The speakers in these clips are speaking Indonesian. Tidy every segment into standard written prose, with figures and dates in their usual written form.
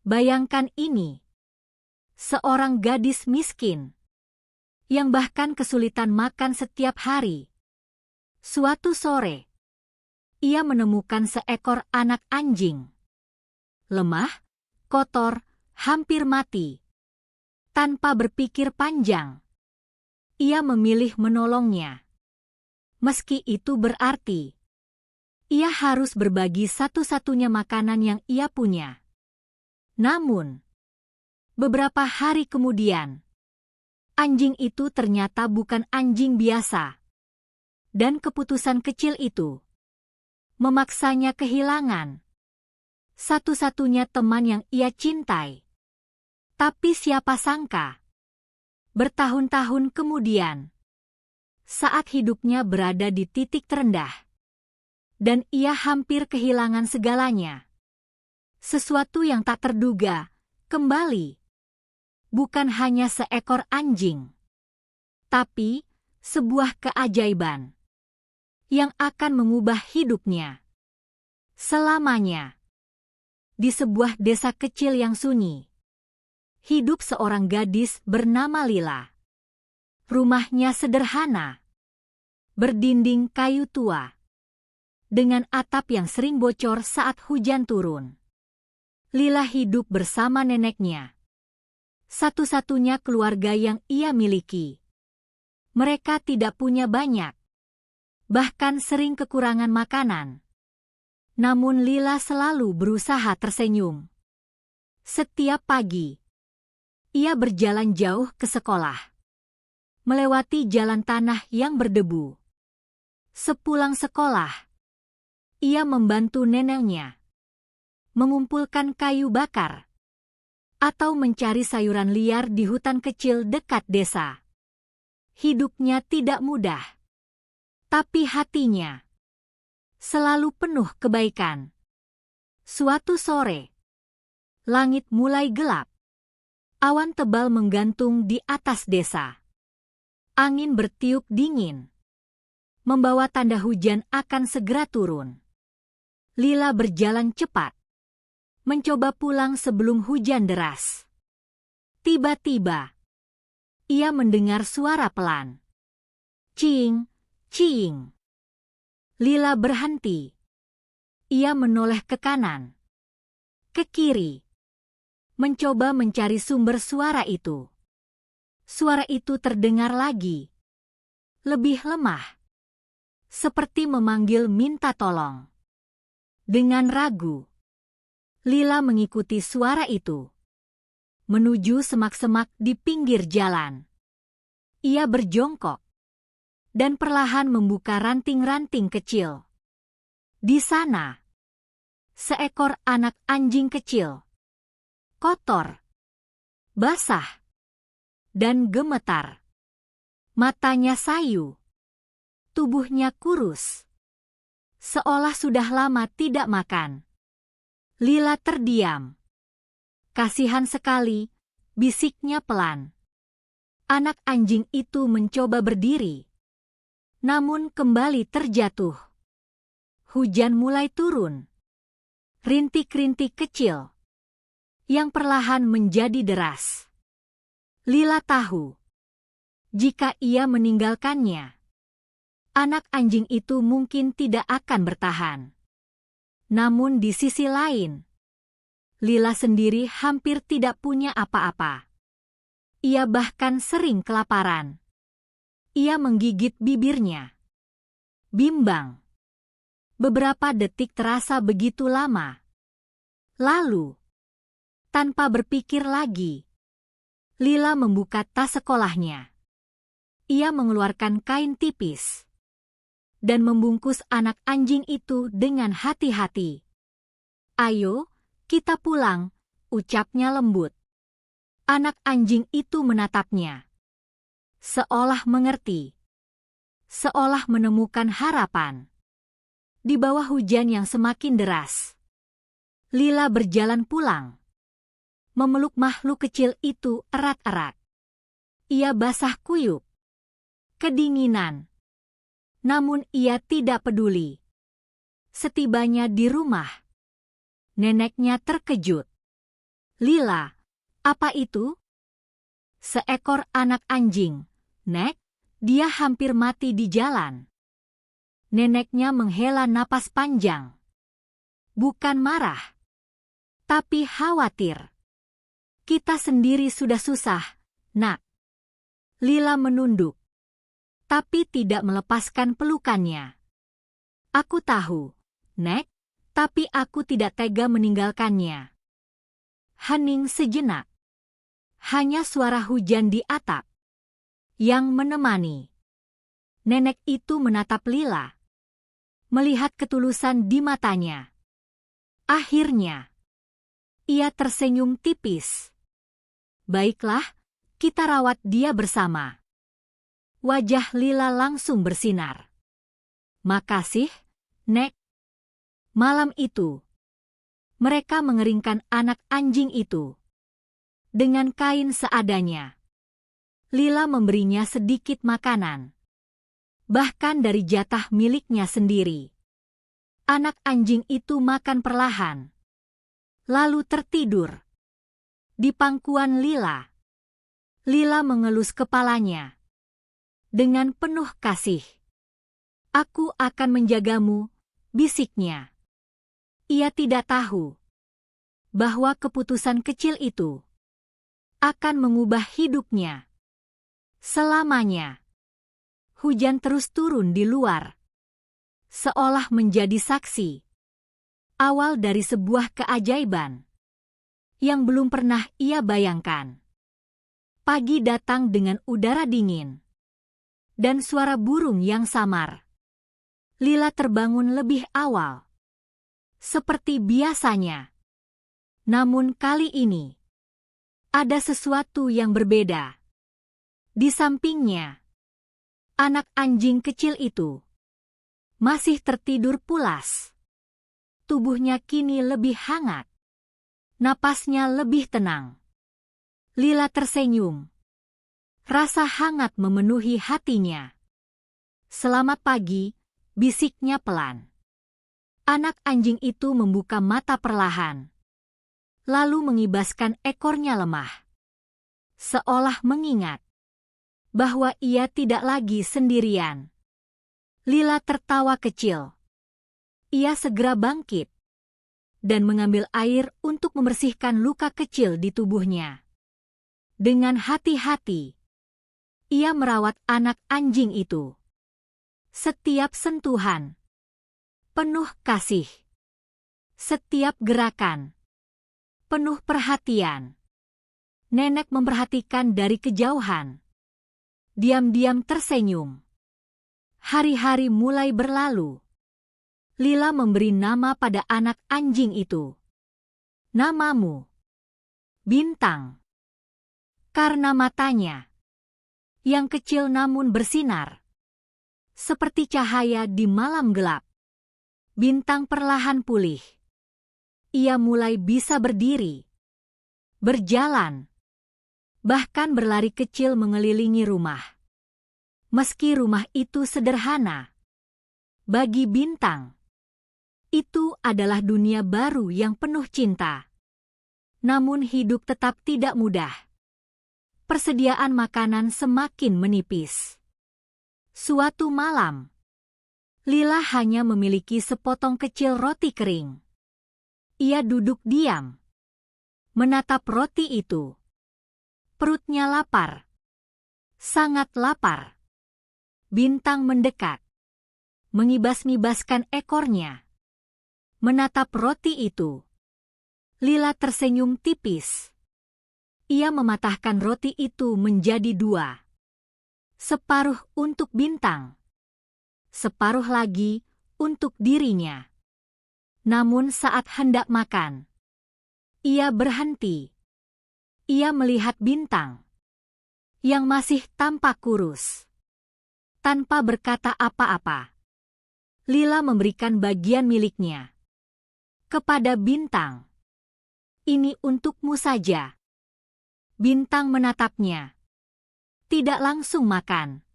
Bayangkan ini. Seorang gadis miskin yang bahkan kesulitan makan setiap hari. Suatu sore, ia menemukan seekor anak anjing. Lemah, kotor, hampir mati. Tanpa berpikir panjang, ia memilih menolongnya. Meski itu berarti ia harus berbagi satu-satunya makanan yang ia punya. Namun, beberapa hari kemudian, anjing itu ternyata bukan anjing biasa. Dan keputusan kecil itu memaksanya kehilangan satu-satunya teman yang ia cintai. Tapi siapa sangka, bertahun-tahun kemudian, saat hidupnya berada di titik terendah, dan ia hampir kehilangan segalanya, sesuatu yang tak terduga kembali. Bukan hanya seekor anjing, tapi sebuah keajaiban yang akan mengubah hidupnya selamanya. Di sebuah desa kecil yang sunyi, hidup seorang gadis bernama Lila. Rumahnya sederhana, berdinding kayu tua, dengan atap yang sering bocor saat hujan turun. Lila hidup bersama neneknya, satu-satunya keluarga yang ia miliki. Mereka tidak punya banyak, bahkan sering kekurangan makanan. Namun Lila selalu berusaha tersenyum. Setiap pagi, ia berjalan jauh ke sekolah, melewati jalan tanah yang berdebu. Sepulang sekolah, ia membantu neneknya mengumpulkan kayu bakar atau mencari sayuran liar di hutan kecil dekat desa. Hidupnya tidak mudah, tapi hatinya selalu penuh kebaikan. Suatu sore, langit mulai gelap. Awan tebal menggantung di atas desa. Angin bertiup dingin, membawa tanda hujan akan segera turun. Lila berjalan cepat, mencoba pulang sebelum hujan deras. Tiba-tiba, ia mendengar suara pelan. Cing, cing. Lila berhenti. Ia menoleh ke kanan, ke kiri, mencoba mencari sumber suara itu. Suara itu terdengar lagi, lebih lemah, seperti memanggil minta tolong. Dengan ragu, Lila mengikuti suara itu, menuju semak-semak di pinggir jalan. Ia berjongkok, dan perlahan membuka ranting-ranting kecil. Di sana, seekor anak anjing kecil, kotor, basah, dan gemetar. Matanya sayu, tubuhnya kurus, seolah sudah lama tidak makan. Lila terdiam. Kasihan sekali, bisiknya pelan. Anak anjing itu mencoba berdiri, namun kembali terjatuh. Hujan mulai turun. Rintik-rintik kecil yang perlahan menjadi deras. Lila tahu, jika ia meninggalkannya, anak anjing itu mungkin tidak akan bertahan. Namun di sisi lain, Lila sendiri hampir tidak punya apa-apa. Ia bahkan sering kelaparan. Ia menggigit bibirnya, bimbang. Beberapa detik terasa begitu lama. Lalu, tanpa berpikir lagi, Lila membuka tas sekolahnya. Ia mengeluarkan kain tipis dan membungkus anak anjing itu dengan hati-hati. "Ayo, kita pulang," ucapnya lembut. Anak anjing itu menatapnya, seolah mengerti, seolah menemukan harapan. Di bawah hujan yang semakin deras, Lila berjalan pulang, memeluk makhluk kecil itu erat-erat. Ia basah kuyup, kedinginan. Namun ia tidak peduli. Setibanya di rumah, neneknya terkejut. Lila, apa itu? Seekor anak anjing, Nek, dia hampir mati di jalan. Neneknya menghela napas panjang. Bukan marah, tapi khawatir. Kita sendiri sudah susah, Nak. Lila menunduk, tapi tidak melepaskan pelukannya. Aku tahu, Nek, tapi aku tidak tega meninggalkannya. Hening sejenak. Hanya suara hujan di atap yang menemani. Nenek itu menatap Lila, melihat ketulusan di matanya. Akhirnya, ia tersenyum tipis. Baiklah, kita rawat dia bersama. Wajah Lila langsung bersinar. Makasih, Nek. Malam itu, mereka mengeringkan anak anjing itu dengan kain seadanya. Lila memberinya sedikit makanan, bahkan dari jatah miliknya sendiri. Anak anjing itu makan perlahan, lalu tertidur di pangkuan Lila. Lila mengelus kepalanya dengan penuh kasih. Aku akan menjagamu, bisiknya. Ia tidak tahu bahwa keputusan kecil itu akan mengubah hidupnya selamanya. Hujan terus turun di luar, seolah menjadi saksi awal dari sebuah keajaiban yang belum pernah ia bayangkan. Pagi datang dengan udara dingin dan suara burung yang samar. Lila terbangun lebih awal, seperti biasanya. Namun kali ini, ada sesuatu yang berbeda. Di sampingnya, anak anjing kecil itu masih tertidur pulas. Tubuhnya kini lebih hangat. Napasnya lebih tenang. Lila tersenyum. Rasa hangat memenuhi hatinya. Selamat pagi, bisiknya pelan. Anak anjing itu membuka mata perlahan, lalu mengibaskan ekornya lemah, seolah mengingat bahwa ia tidak lagi sendirian. Lila tertawa kecil. Ia segera bangkit dan mengambil air untuk membersihkan luka kecil di tubuhnya. Dengan hati-hati, ia merawat anak anjing itu. Setiap sentuhan penuh kasih. Setiap gerakan penuh perhatian. Nenek memperhatikan dari kejauhan. Diam-diam tersenyum. Hari-hari mulai berlalu. Lila memberi nama pada anak anjing itu. Namamu Bintang. Karena matanya yang kecil namun bersinar seperti cahaya di malam gelap. Bintang perlahan pulih. Ia mulai bisa berdiri, berjalan, bahkan berlari kecil mengelilingi rumah. Meski rumah itu sederhana, bagi Bintang, itu adalah dunia baru yang penuh cinta. Namun hidup tetap tidak mudah. Persediaan makanan semakin menipis. Suatu malam, Lila hanya memiliki sepotong kecil roti kering. Ia duduk diam, menatap roti itu. Perutnya lapar, sangat lapar. Bintang mendekat, mengibas-ngibaskan ekornya, menatap roti itu. Lila tersenyum tipis. Ia mematahkan roti itu menjadi dua. Separuh untuk Bintang, separuh lagi untuk dirinya. Namun saat hendak makan, ia berhenti. Ia melihat Bintang yang masih tampak kurus. Tanpa berkata apa-apa, Lila memberikan bagian miliknya kepada Bintang. Ini untukmu saja. Bintang menatapnya, tidak langsung makan,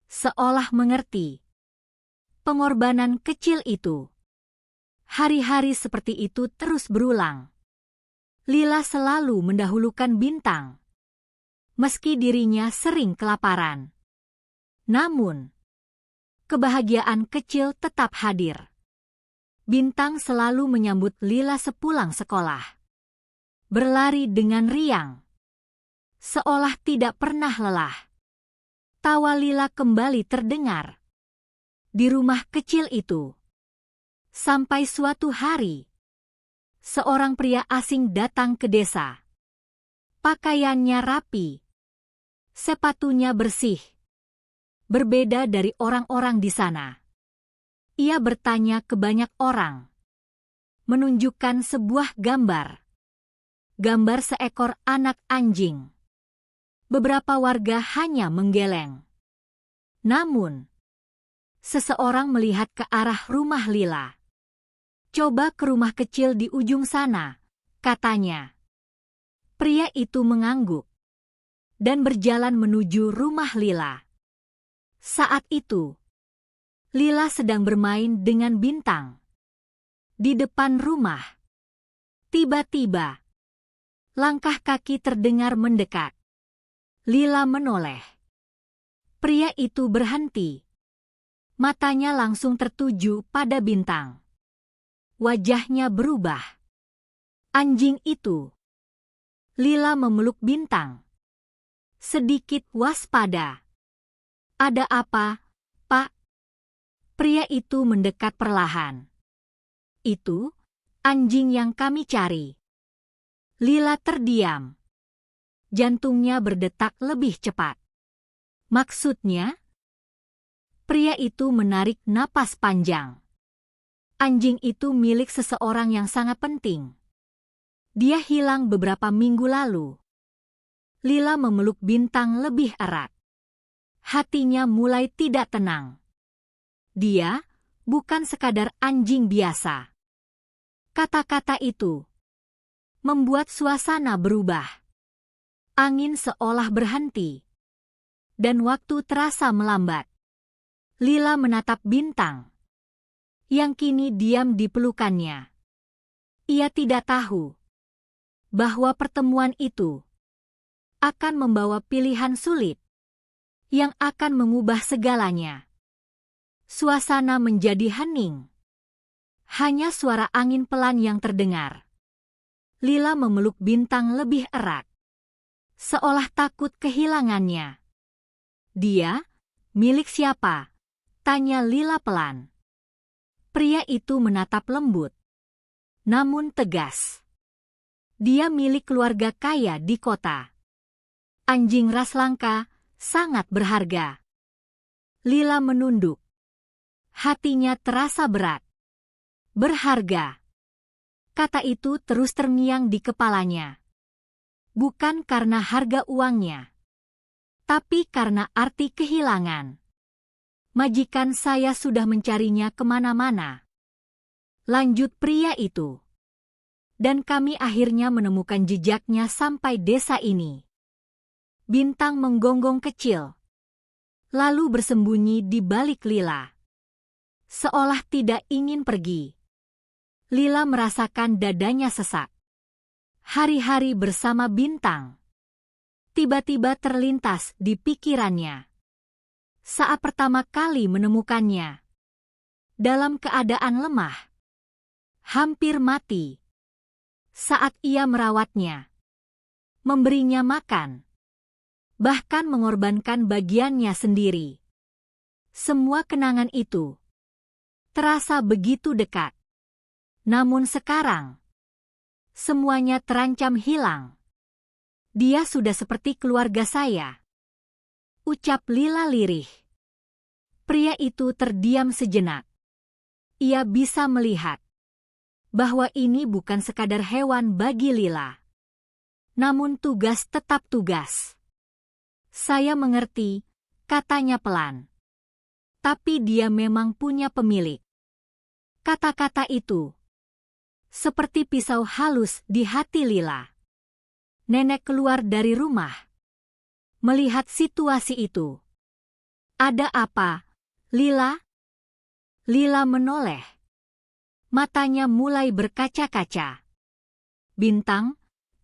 seolah mengerti pengorbanan kecil itu. Hari-hari seperti itu terus berulang. Lila selalu mendahulukan Bintang, meski dirinya sering kelaparan. Namun, kebahagiaan kecil tetap hadir. Bintang selalu menyambut Lila sepulang sekolah. Berlari dengan riang, seolah tidak pernah lelah. Tawa Lila kembali terdengar di rumah kecil itu. Sampai suatu hari, seorang pria asing datang ke desa. Pakaiannya rapi, sepatunya bersih, berbeda dari orang-orang di sana. Ia bertanya ke banyak orang, menunjukkan sebuah gambar. Gambar seekor anak anjing. Beberapa warga hanya menggeleng. Namun, seseorang melihat ke arah rumah Lila. "Coba ke rumah kecil di ujung sana," katanya. Pria itu mengangguk dan berjalan menuju rumah Lila. Saat itu, Lila sedang bermain dengan Bintang di depan rumah. Tiba-tiba, langkah kaki terdengar mendekat. Lila menoleh. Pria itu berhenti. Matanya langsung tertuju pada Bintang. Wajahnya berubah. Anjing itu. Lila memeluk Bintang, sedikit waspada. "Ada apa, Pak?" Pria itu mendekat perlahan. "Itu anjing yang kami cari." Lila terdiam. Jantungnya berdetak lebih cepat. "Maksudnya?" Pria itu menarik napas panjang. "Anjing itu milik seseorang yang sangat penting. Dia hilang beberapa minggu lalu." Lila memeluk Bintang lebih erat. Hatinya mulai tidak tenang. Dia bukan sekadar anjing biasa. Kata-kata itu membuat suasana berubah. Angin seolah berhenti, dan waktu terasa melambat. Lila menatap Bintang, yang kini diam di pelukannya. Ia tidak tahu bahwa pertemuan itu akan membawa pilihan sulit yang akan mengubah segalanya. Suasana menjadi hening. Hanya suara angin pelan yang terdengar. Lila memeluk Bintang lebih erat, seolah takut kehilangannya. "Dia milik siapa?" tanya Lila pelan. Pria itu menatap lembut, namun tegas. "Dia milik keluarga kaya di kota. Anjing ras langka, sangat berharga." Lila menunduk. Hatinya terasa berat. Berharga. Kata itu terus terngiang di kepalanya. Bukan karena harga uangnya, tapi karena arti kehilangan. "Majikan saya sudah mencarinya kemana-mana," lanjut pria itu. "Dan kami akhirnya menemukan jejaknya sampai desa ini." Bintang menggonggong kecil, lalu bersembunyi di balik Lila, seolah tidak ingin pergi. Lila merasakan dadanya sesak. Hari-hari bersama Bintang tiba-tiba terlintas di pikirannya. Saat pertama kali menemukannya, dalam keadaan lemah, hampir mati. Saat ia merawatnya, memberinya makan, bahkan mengorbankan bagiannya sendiri. Semua kenangan itu terasa begitu dekat. Namun sekarang, semuanya terancam hilang. "Dia sudah seperti keluarga saya," ucap Lila lirih. Pria itu terdiam sejenak. Ia bisa melihat bahwa ini bukan sekadar hewan bagi Lila, namun tugas tetap tugas. "Saya mengerti," katanya pelan. "Tapi dia memang punya pemilik." Kata-kata itu seperti pisau halus di hati Lila. Nenek keluar dari rumah, melihat situasi itu. "Ada apa, Lila?" Lila menoleh. Matanya mulai berkaca-kaca. "Bintang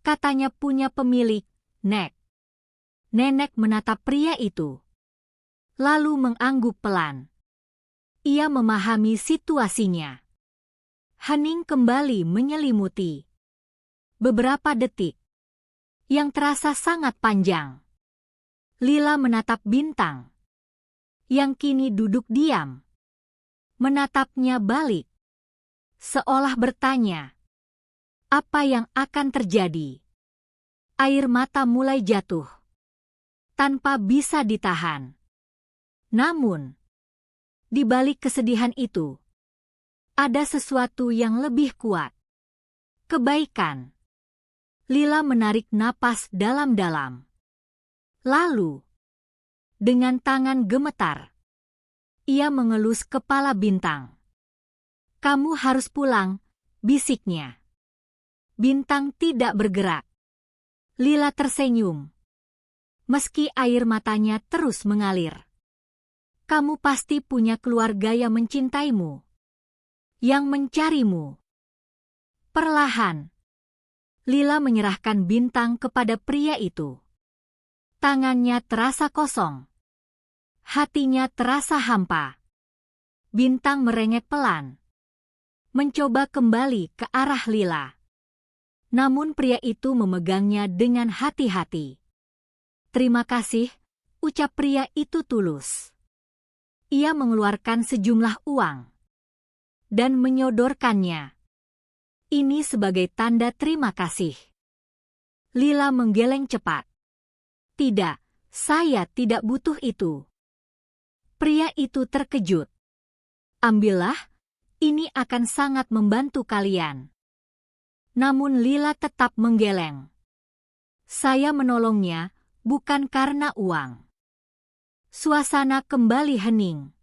Katanya punya pemilik, Nek. Nenek menatap pria itu, lalu mengangguk pelan. Ia memahami situasinya. Hening kembali menyelimuti. Beberapa detik, yang terasa sangat panjang. Lila menatap Bintang, yang kini duduk diam. Menatapnya balik, seolah bertanya, apa yang akan terjadi? Air mata mulai jatuh, tanpa bisa ditahan. Namun, di balik kesedihan itu, ada sesuatu yang lebih kuat. Kebaikan. Lila menarik napas dalam-dalam. Lalu, dengan tangan gemetar, ia mengelus kepala Bintang. Kamu harus pulang, bisiknya. Bintang tidak bergerak. Lila tersenyum, meski air matanya terus mengalir. Kamu pasti punya keluarga yang mencintaimu, yang mencarimu. Perlahan, Lila menyerahkan Bintang kepada pria itu. Tangannya terasa kosong. Hatinya terasa hampa. Bintang merengek pelan, mencoba kembali ke arah Lila. Namun pria itu memegangnya dengan hati-hati. Terima kasih, ucap pria itu tulus. Ia mengeluarkan sejumlah uang dan menyodorkannya. Ini sebagai tanda terima kasih. Lila menggeleng cepat. Tidak, saya tidak butuh itu. Pria itu terkejut. Ambillah, ini akan sangat membantu kalian. Namun Lila tetap menggeleng. Saya menolongnya bukan karena uang. Suasana kembali hening.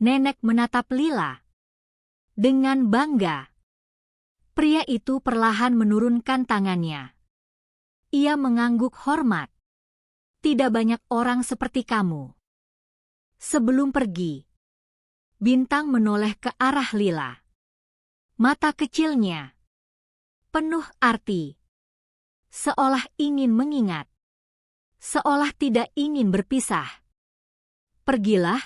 Nenek menatap Lila dengan bangga. Pria itu perlahan menurunkan tangannya. Ia mengangguk hormat. Tidak banyak orang seperti kamu. Sebelum pergi, Bintang menoleh ke arah Lila. Mata kecilnya penuh arti. Seolah ingin mengingat. Seolah tidak ingin berpisah. Pergilah,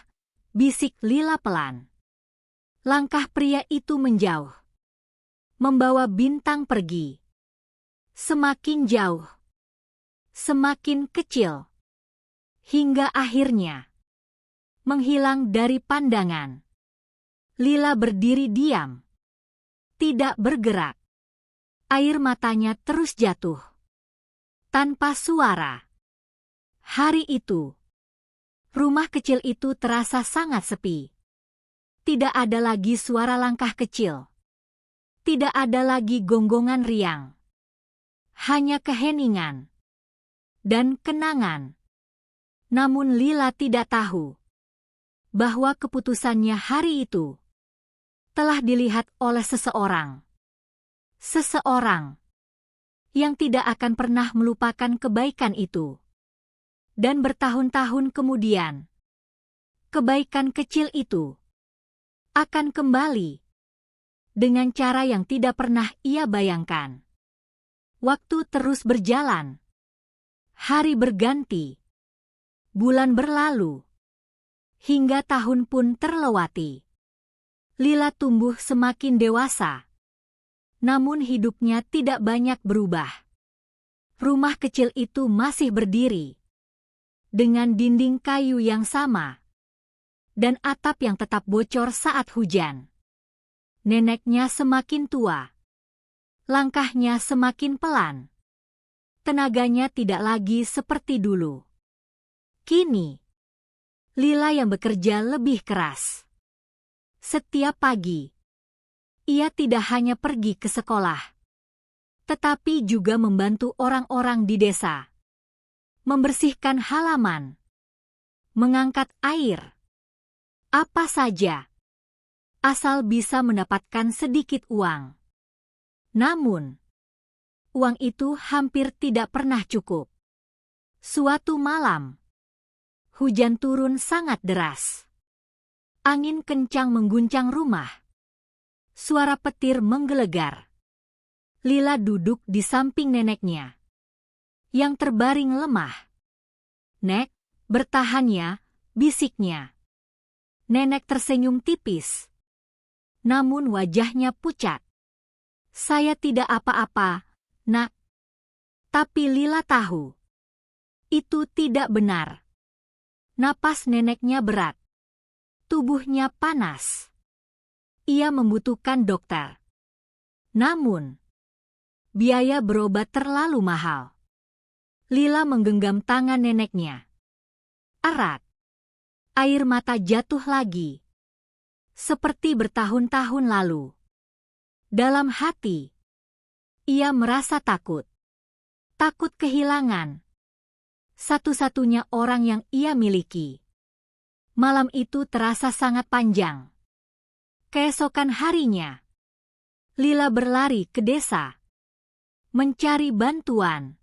bisik Lila pelan. Langkah pria itu menjauh, membawa Bintang pergi. Semakin jauh, semakin kecil, hingga akhirnya menghilang dari pandangan. Lila berdiri diam, tidak bergerak. Air matanya terus jatuh, tanpa suara. Hari itu, rumah kecil itu terasa sangat sepi. Tidak ada lagi suara langkah kecil. Tidak ada lagi gonggongan riang. Hanya keheningan dan kenangan. Namun Lila tidak tahu bahwa keputusannya hari itu telah dilihat oleh seseorang. Seseorang yang tidak akan pernah melupakan kebaikan itu. Dan bertahun-tahun kemudian, kebaikan kecil itu akan kembali dengan cara yang tidak pernah ia bayangkan. Waktu terus berjalan. Hari berganti. Bulan berlalu. Hingga tahun pun terlewati. Lila tumbuh semakin dewasa. Namun hidupnya tidak banyak berubah. Rumah kecil itu masih berdiri, dengan dinding kayu yang sama, dan atap yang tetap bocor saat hujan. Neneknya semakin tua. Langkahnya semakin pelan. Tenaganya tidak lagi seperti dulu. Kini, Lila yang bekerja lebih keras. Setiap pagi, ia tidak hanya pergi ke sekolah, tetapi juga membantu orang-orang di desa. Membersihkan halaman, mengangkat air. Apa saja, asal bisa mendapatkan sedikit uang. Namun, uang itu hampir tidak pernah cukup. Suatu malam, hujan turun sangat deras. Angin kencang mengguncang rumah. Suara petir menggelegar. Lila duduk di samping neneknya, yang terbaring lemah. "Nek, bertahan ya," bisiknya. Nenek tersenyum tipis, namun wajahnya pucat. "Saya tidak apa-apa, Nak." Tapi Lila tahu, itu tidak benar. Napas neneknya berat. Tubuhnya panas. Ia membutuhkan dokter. Namun, biaya berobat terlalu mahal. Lila menggenggam tangan neneknya erat. Air mata jatuh lagi, seperti bertahun-tahun lalu. Dalam hati, ia merasa takut. Takut kehilangan satu-satunya orang yang ia miliki. Malam itu terasa sangat panjang. Keesokan harinya, Lila berlari ke desa, mencari bantuan.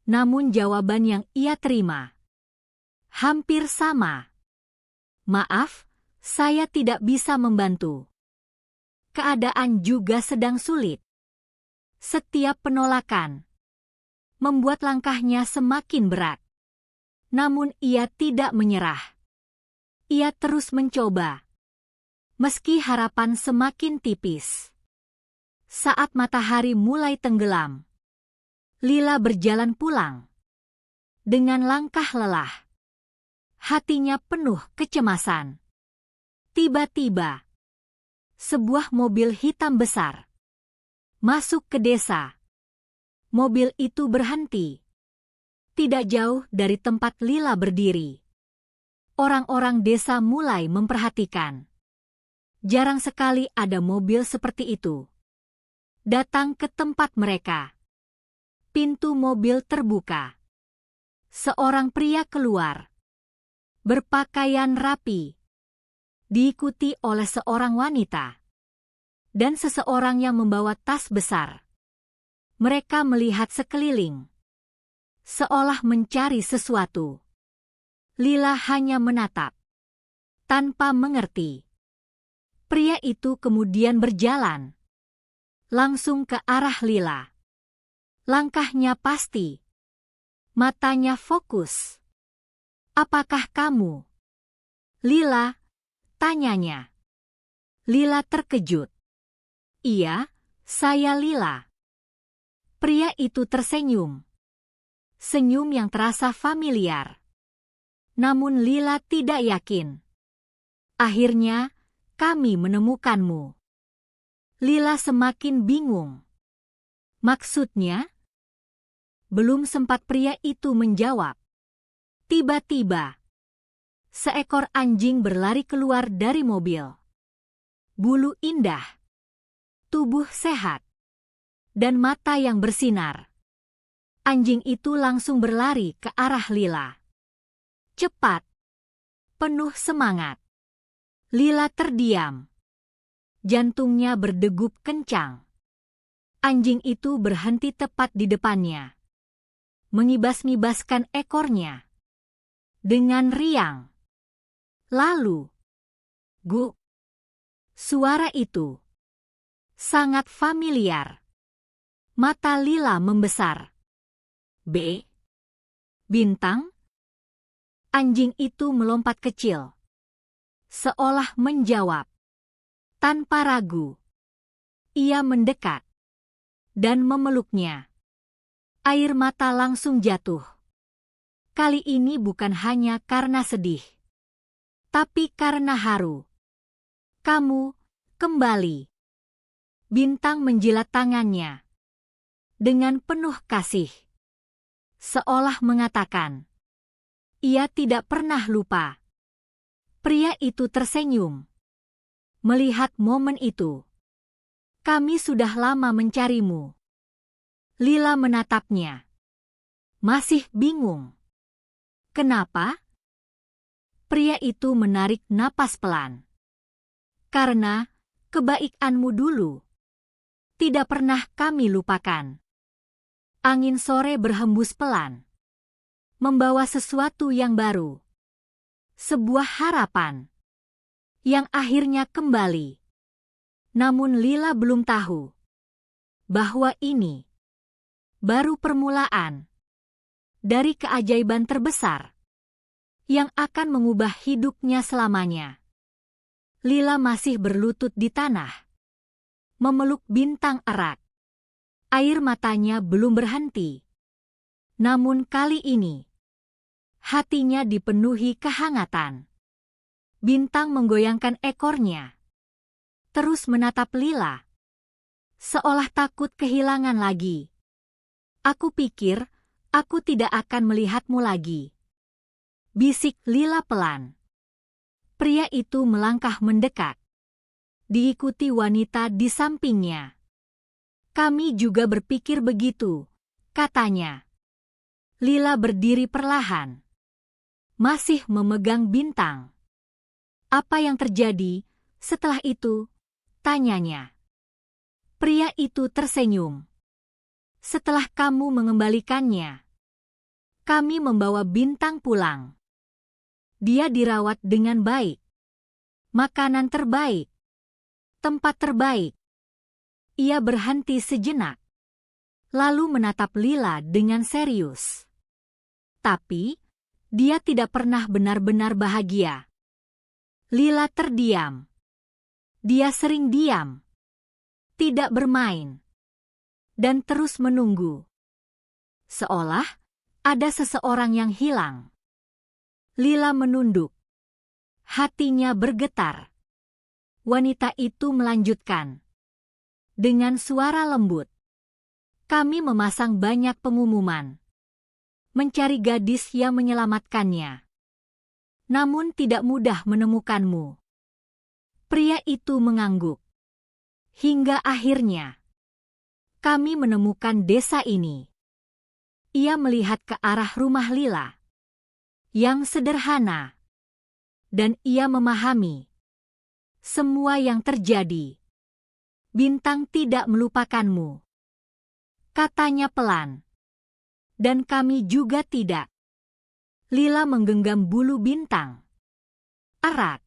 Namun jawaban yang ia terima hampir sama. "Maaf, saya tidak bisa membantu." Keadaan juga sedang sulit. Setiap penolakan membuat langkahnya semakin berat. Namun ia tidak menyerah. Ia terus mencoba, meski harapan semakin tipis. Saat matahari mulai tenggelam, Lila berjalan pulang dengan langkah lelah. Hatinya penuh kecemasan. Tiba-tiba, sebuah mobil hitam besar masuk ke desa. Mobil itu berhenti tidak jauh dari tempat Lila berdiri. Orang-orang desa mulai memperhatikan. Jarang sekali ada mobil seperti itu datang ke tempat mereka. Pintu mobil terbuka. Seorang pria keluar, berpakaian rapi, diikuti oleh seorang wanita dan seseorang yang membawa tas besar. Mereka melihat sekeliling, seolah mencari sesuatu. Lila hanya menatap, tanpa mengerti. Pria itu kemudian berjalan langsung ke arah Lila. Langkahnya pasti, matanya fokus. "Apakah kamu?" "Lila?" tanyanya. Lila terkejut. "Iya, saya Lila." Pria itu tersenyum. Senyum yang terasa familiar. Namun Lila tidak yakin. "Akhirnya, kami menemukanmu." Lila semakin bingung. "Maksudnya?" Belum sempat pria itu menjawab. Tiba-tiba, seekor anjing berlari keluar dari mobil. Bulu indah, tubuh sehat, dan mata yang bersinar. Anjing itu langsung berlari ke arah Lila. Cepat, penuh semangat. Lila terdiam. Jantungnya berdegup kencang. Anjing itu berhenti tepat di depannya, mengibas-ngibaskan ekornya dengan riang. Lalu, "Gu!" Suara itu sangat familiar. Mata Lila membesar. "B. Bintang?" Anjing itu melompat kecil, seolah menjawab. Tanpa ragu, ia mendekat dan memeluknya. Air mata langsung jatuh. Kali ini bukan hanya karena sedih, tapi karena haru. "Kamu kembali." Bintang menjilat tangannya dengan penuh kasih, seolah mengatakan, ia tidak pernah lupa. Pria itu tersenyum melihat momen itu. "Kami sudah lama mencarimu." Lila menatapnya, masih bingung. "Kenapa?" Pria itu menarik napas pelan. "Karena kebaikanmu dulu tidak pernah kami lupakan." Angin sore berhembus pelan, membawa sesuatu yang baru. Sebuah harapan yang akhirnya kembali. Namun Lila belum tahu bahwa ini baru permulaan dari keajaiban terbesar yang akan mengubah hidupnya selamanya. Lila masih berlutut di tanah, memeluk bintang erat. Air matanya belum berhenti. Namun kali ini, hatinya dipenuhi kehangatan. Bintang menggoyangkan ekornya, terus menatap Lila, seolah takut kehilangan lagi. Aku pikir, aku tidak akan melihatmu lagi, bisik Lila pelan. Pria itu melangkah mendekat, diikuti wanita di sampingnya. Kami juga berpikir begitu, katanya. Lila berdiri perlahan, masih memegang bintang. Apa yang terjadi setelah itu? Tanyanya. Pria itu tersenyum. Setelah kamu mengembalikannya, kami membawa bintang pulang. Dia dirawat dengan baik. Makanan terbaik. Tempat terbaik. Ia berhenti sejenak, lalu menatap Lila dengan serius. Tapi, dia tidak pernah benar-benar bahagia. Lila terdiam. Dia sering diam, tidak bermain, dan terus menunggu. Seolah ada seseorang yang hilang. Lila menunduk. Hatinya bergetar. Wanita itu melanjutkan. Dengan suara lembut. Kami memasang banyak pengumuman. Mencari gadis yang menyelamatkannya. Namun tidak mudah menemukanmu. Pria itu mengangguk. Hingga akhirnya, kami menemukan desa ini. Ia melihat ke arah rumah Lila, yang sederhana. Dan ia memahami semua yang terjadi. Bintang tidak melupakanmu, katanya pelan. Dan kami juga tidak. Lila menggenggam bulu bintang erat.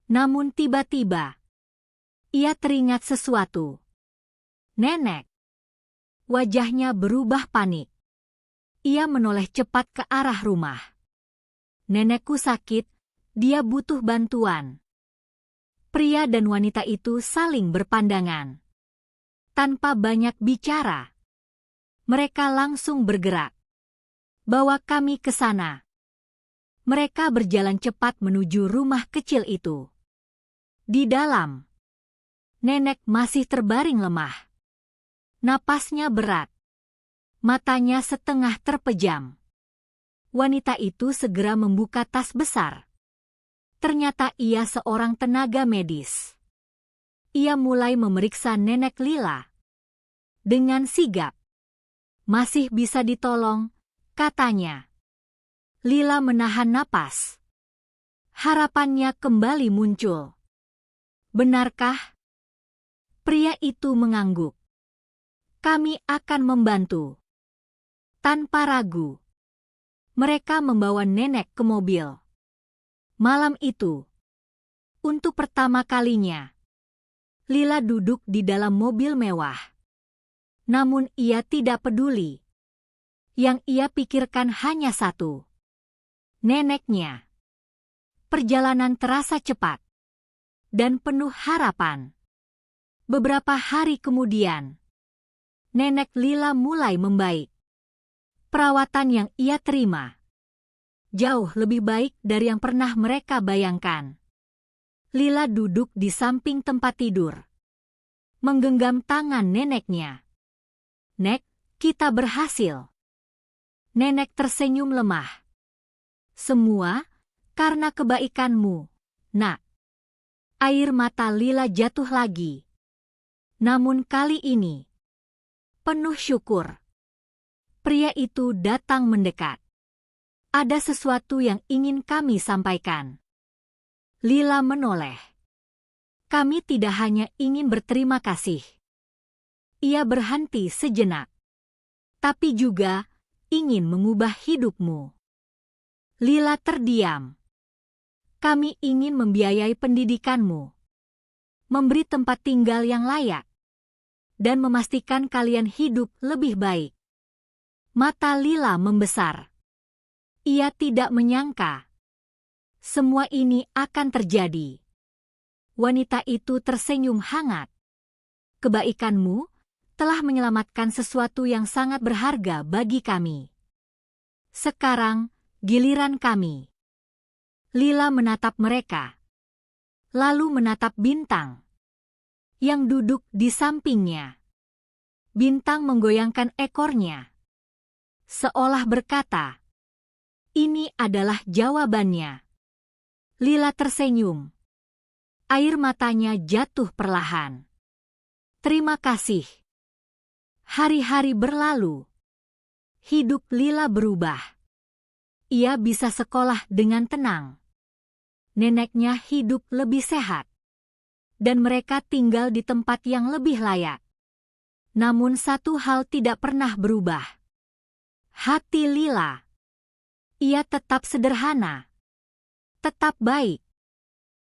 Namun tiba-tiba, ia teringat sesuatu. Nenek. Wajahnya berubah panik. Ia menoleh cepat ke arah rumah. Nenekku sakit, dia butuh bantuan. Pria dan wanita itu saling berpandangan. Tanpa banyak bicara, mereka langsung bergerak. Bawa kami ke sana. Mereka berjalan cepat menuju rumah kecil itu. Di dalam, nenek masih terbaring lemah. Napasnya berat. Matanya setengah terpejam. Wanita itu segera membuka tas besar. Ternyata ia seorang tenaga medis. Ia mulai memeriksa nenek Lila. Dengan sigap. Masih bisa ditolong, katanya. Lila menahan napas. Harapannya kembali muncul. Benarkah? Pria itu mengangguk. Kami akan membantu. Tanpa ragu, mereka membawa nenek ke mobil. Malam itu, untuk pertama kalinya, Lila duduk di dalam mobil mewah. Namun ia tidak peduli. Yang ia pikirkan hanya satu. Neneknya. Perjalanan terasa cepat dan penuh harapan. Beberapa hari kemudian, nenek Lila mulai membaik. Perawatan yang ia terima jauh lebih baik dari yang pernah mereka bayangkan. Lila duduk di samping tempat tidur, menggenggam tangan neneknya. Nek, kita berhasil. Nenek tersenyum lemah. Semua karena kebaikanmu, nak. Air mata Lila jatuh lagi. Namun kali ini, penuh syukur. Pria itu datang mendekat. Ada sesuatu yang ingin kami sampaikan. Lila menoleh. Kami tidak hanya ingin berterima kasih. Ia berhenti sejenak. Tapi juga ingin mengubah hidupmu. Lila terdiam. Kami ingin membiayai pendidikanmu. Memberi tempat tinggal yang layak. dan memastikan kalian hidup lebih baik. Mata Lila membesar. Ia tidak menyangka semua ini akan terjadi. Wanita itu tersenyum hangat. Kebaikanmu telah menyelamatkan sesuatu yang sangat berharga bagi kami. Sekarang, giliran kami. Lila menatap mereka, lalu menatap Bintang yang duduk di sampingnya. Bintang menggoyangkan ekornya, seolah berkata, "Ini adalah jawabannya." Lila tersenyum. Air matanya jatuh perlahan. Terima kasih. Hari-hari berlalu. Hidup Lila berubah. Ia bisa sekolah dengan tenang. Neneknya hidup lebih sehat. Dan mereka tinggal di tempat yang lebih layak. Namun satu hal tidak pernah berubah. Hati Lila. Ia tetap sederhana. Tetap baik.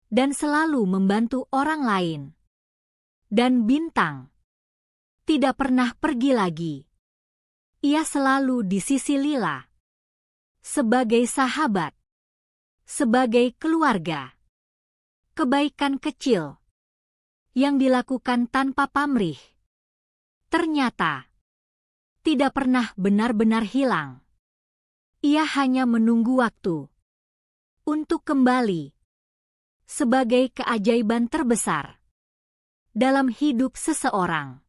Dan selalu membantu orang lain. Dan Bintang tidak pernah pergi lagi. Ia selalu di sisi Lila. Sebagai sahabat. Sebagai keluarga. Kebaikan kecil yang dilakukan tanpa pamrih ternyata tidak pernah benar-benar hilang. Ia hanya menunggu waktu untuk kembali sebagai keajaiban terbesar dalam hidup seseorang.